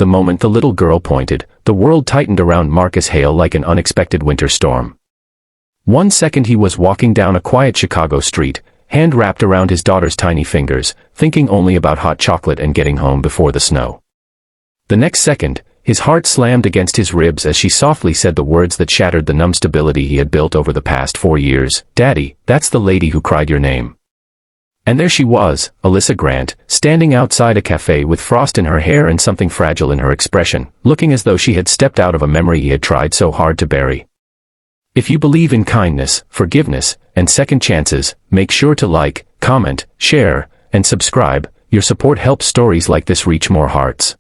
the moment the little girl pointed, the world tightened around Marcus Hale like an unexpected winter storm. 1 second he was walking down a quiet Chicago street, hand wrapped around his daughter's tiny fingers, thinking only about hot chocolate and getting home before the snow. The next second, his heart slammed against his ribs as she softly said the words that shattered the numb stability he had built over the past 4 years. "Daddy, that's the lady who cried your name." And there she was, Alyssa Grant, standing outside a cafe with frost in her hair and something fragile in her expression, looking as though she had stepped out of a memory he had tried so hard to bury. If you believe in kindness, forgiveness, and second chances, make sure to like, comment, share, and subscribe. Your support helps stories like this reach more hearts.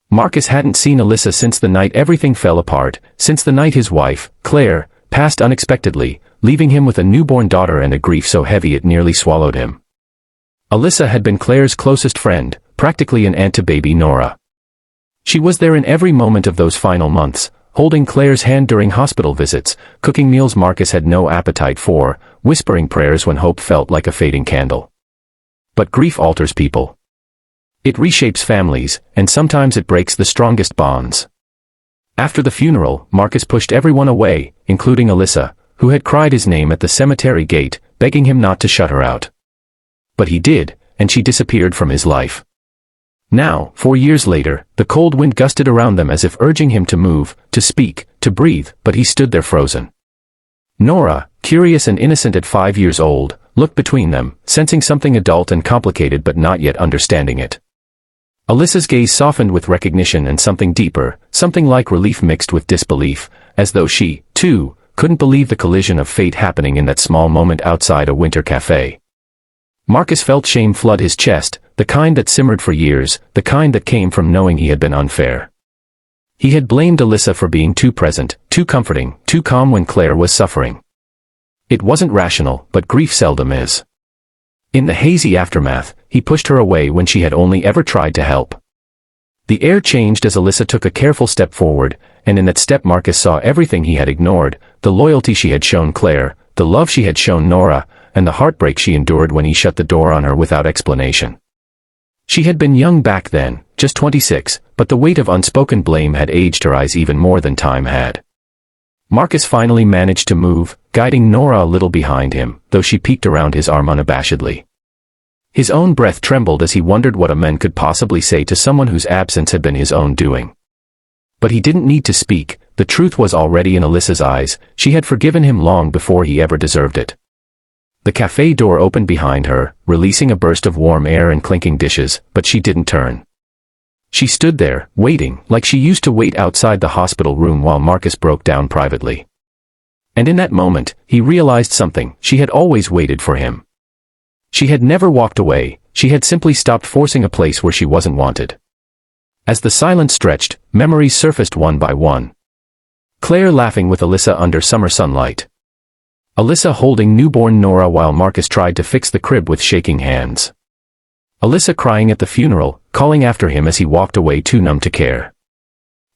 Marcus hadn't seen Alyssa since the night everything fell apart, since the night his wife, Claire, passed unexpectedly, leaving him with a newborn daughter and a grief so heavy it nearly swallowed him. Alyssa had been Claire's closest friend, practically an aunt to baby Nora. She was there in every moment of those final months, holding Claire's hand during hospital visits, cooking meals Marcus had no appetite for, whispering prayers when hope felt like a fading candle. But grief alters people. It reshapes families, and sometimes it breaks the strongest bonds. After the funeral, Marcus pushed everyone away, including Alyssa, who had cried his name at the cemetery gate, begging him not to shut her out. But he did, and she disappeared from his life. Now, 4 years later, the cold wind gusted around them as if urging him to move, to speak, to breathe, but he stood there frozen. Nora, curious and innocent at 5 years old, looked between them, sensing something adult and complicated but not yet understanding it. Alyssa's gaze softened with recognition and something deeper, something like relief mixed with disbelief, as though she, too, couldn't believe the collision of fate happening in that small moment outside a winter cafe. Marcus felt shame flood his chest, the kind that simmered for years, the kind that came from knowing he had been unfair. He had blamed Alyssa for being too present, too comforting, too calm when Claire was suffering. It wasn't rational, but grief seldom is. In the hazy aftermath, he pushed her away when she had only ever tried to help. The air changed as Alyssa took a careful step forward, and in that step Marcus saw everything he had ignored, the loyalty she had shown Claire, the love she had shown Nora, and the heartbreak she endured when he shut the door on her without explanation. She had been young back then, just 26, but the weight of unspoken blame had aged her eyes even more than time had. Marcus finally managed to move, guiding Nora a little behind him, though she peeked around his arm unabashedly. His own breath trembled as he wondered what a man could possibly say to someone whose absence had been his own doing. But he didn't need to speak, the truth was already in Alyssa's eyes, she had forgiven him long before he ever deserved it. The cafe door opened behind her, releasing a burst of warm air and clinking dishes, but she didn't turn. She stood there, waiting, like she used to wait outside the hospital room while Marcus broke down privately. And in that moment, he realized something: she had always waited for him. She had never walked away, she had simply stopped forcing a place where she wasn't wanted. As the silence stretched, memories surfaced one by one. Claire laughing with Alyssa under summer sunlight. Alyssa holding newborn Nora while Marcus tried to fix the crib with shaking hands. Alyssa crying at the funeral, calling after him as he walked away too numb to care.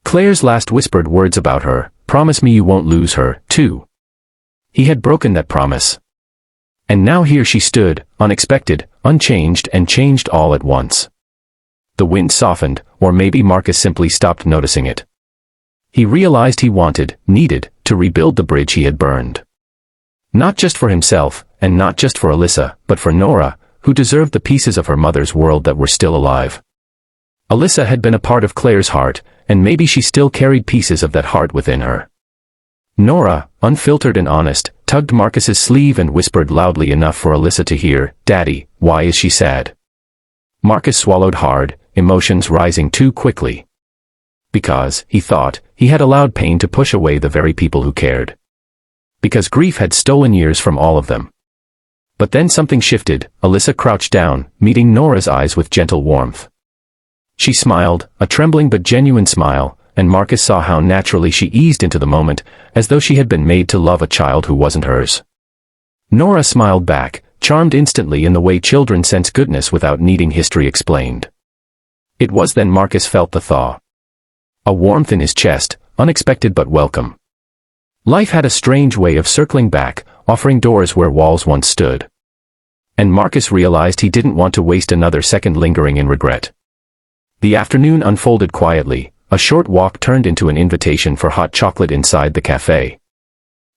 Claire's last whispered words about her: "Promise me you won't lose her, too." He had broken that promise. And now here she stood, unexpected, unchanged, and changed all at once. The wind softened, or maybe Marcus simply stopped noticing it. He realized he wanted, needed, to rebuild the bridge he had burned. Not just for himself, and not just for Alyssa, but for Nora, who deserved the pieces of her mother's world that were still alive. Alyssa had been a part of Claire's heart, and maybe she still carried pieces of that heart within her. Nora, unfiltered and honest, tugged Marcus's sleeve and whispered loudly enough for Alyssa to hear, "Daddy, why is she sad?" Marcus swallowed hard, emotions rising too quickly. Because, he thought, he had allowed pain to push away the very people who cared. Because grief had stolen years from all of them. But then something shifted. Alyssa crouched down, meeting Nora's eyes with gentle warmth. She smiled, a trembling but genuine smile, and Marcus saw how naturally she eased into the moment, as though she had been made to love a child who wasn't hers. Nora smiled back, charmed instantly in the way children sense goodness without needing history explained. It was then Marcus felt the thaw. A warmth in his chest, unexpected but welcome. Life had a strange way of circling back, offering doors where walls once stood. And Marcus realized he didn't want to waste another second lingering in regret. The afternoon unfolded quietly. A short walk turned into an invitation for hot chocolate inside the cafe.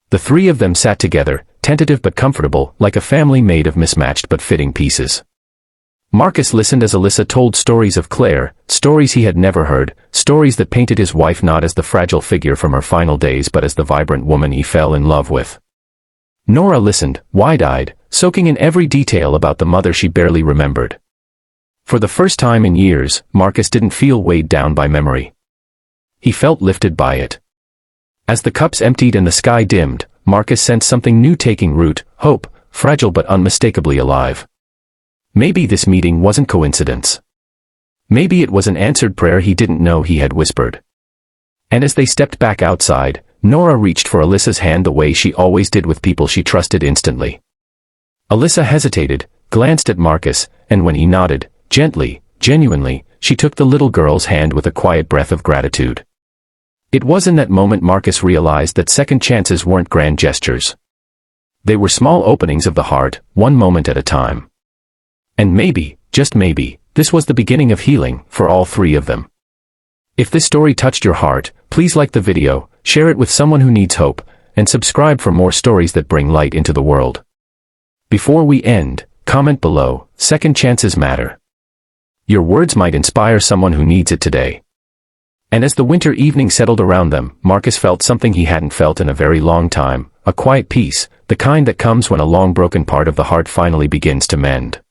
The three of them sat together, tentative but comfortable, like a family made of mismatched but fitting pieces. Marcus listened as Alyssa told stories of Claire, stories he had never heard, stories that painted his wife not as the fragile figure from her final days but as the vibrant woman he fell in love with. Nora listened, wide-eyed, soaking in every detail about the mother she barely remembered. For the first time in years, Marcus didn't feel weighed down by memory. He felt lifted by it. As the cups emptied and the sky dimmed, Marcus sensed something new taking root, hope, fragile but unmistakably alive. Maybe this meeting wasn't coincidence. Maybe it was an answered prayer he didn't know he had whispered. And as they stepped back outside, Nora reached for Alyssa's hand the way she always did with people she trusted instantly. Alyssa hesitated, glanced at Marcus, and when he nodded, gently, genuinely, she took the little girl's hand with a quiet breath of gratitude. It was in that moment Marcus realized that second chances weren't grand gestures. They were small openings of the heart, one moment at a time. And maybe, just maybe, this was the beginning of healing for all three of them. If this story touched your heart, please like the video, share it with someone who needs hope, and subscribe for more stories that bring light into the world. Before we end, comment below, second chances matter. Your words might inspire someone who needs it today. And as the winter evening settled around them, Marcus felt something he hadn't felt in a very long time, a quiet peace, the kind that comes when a long broken part of the heart finally begins to mend.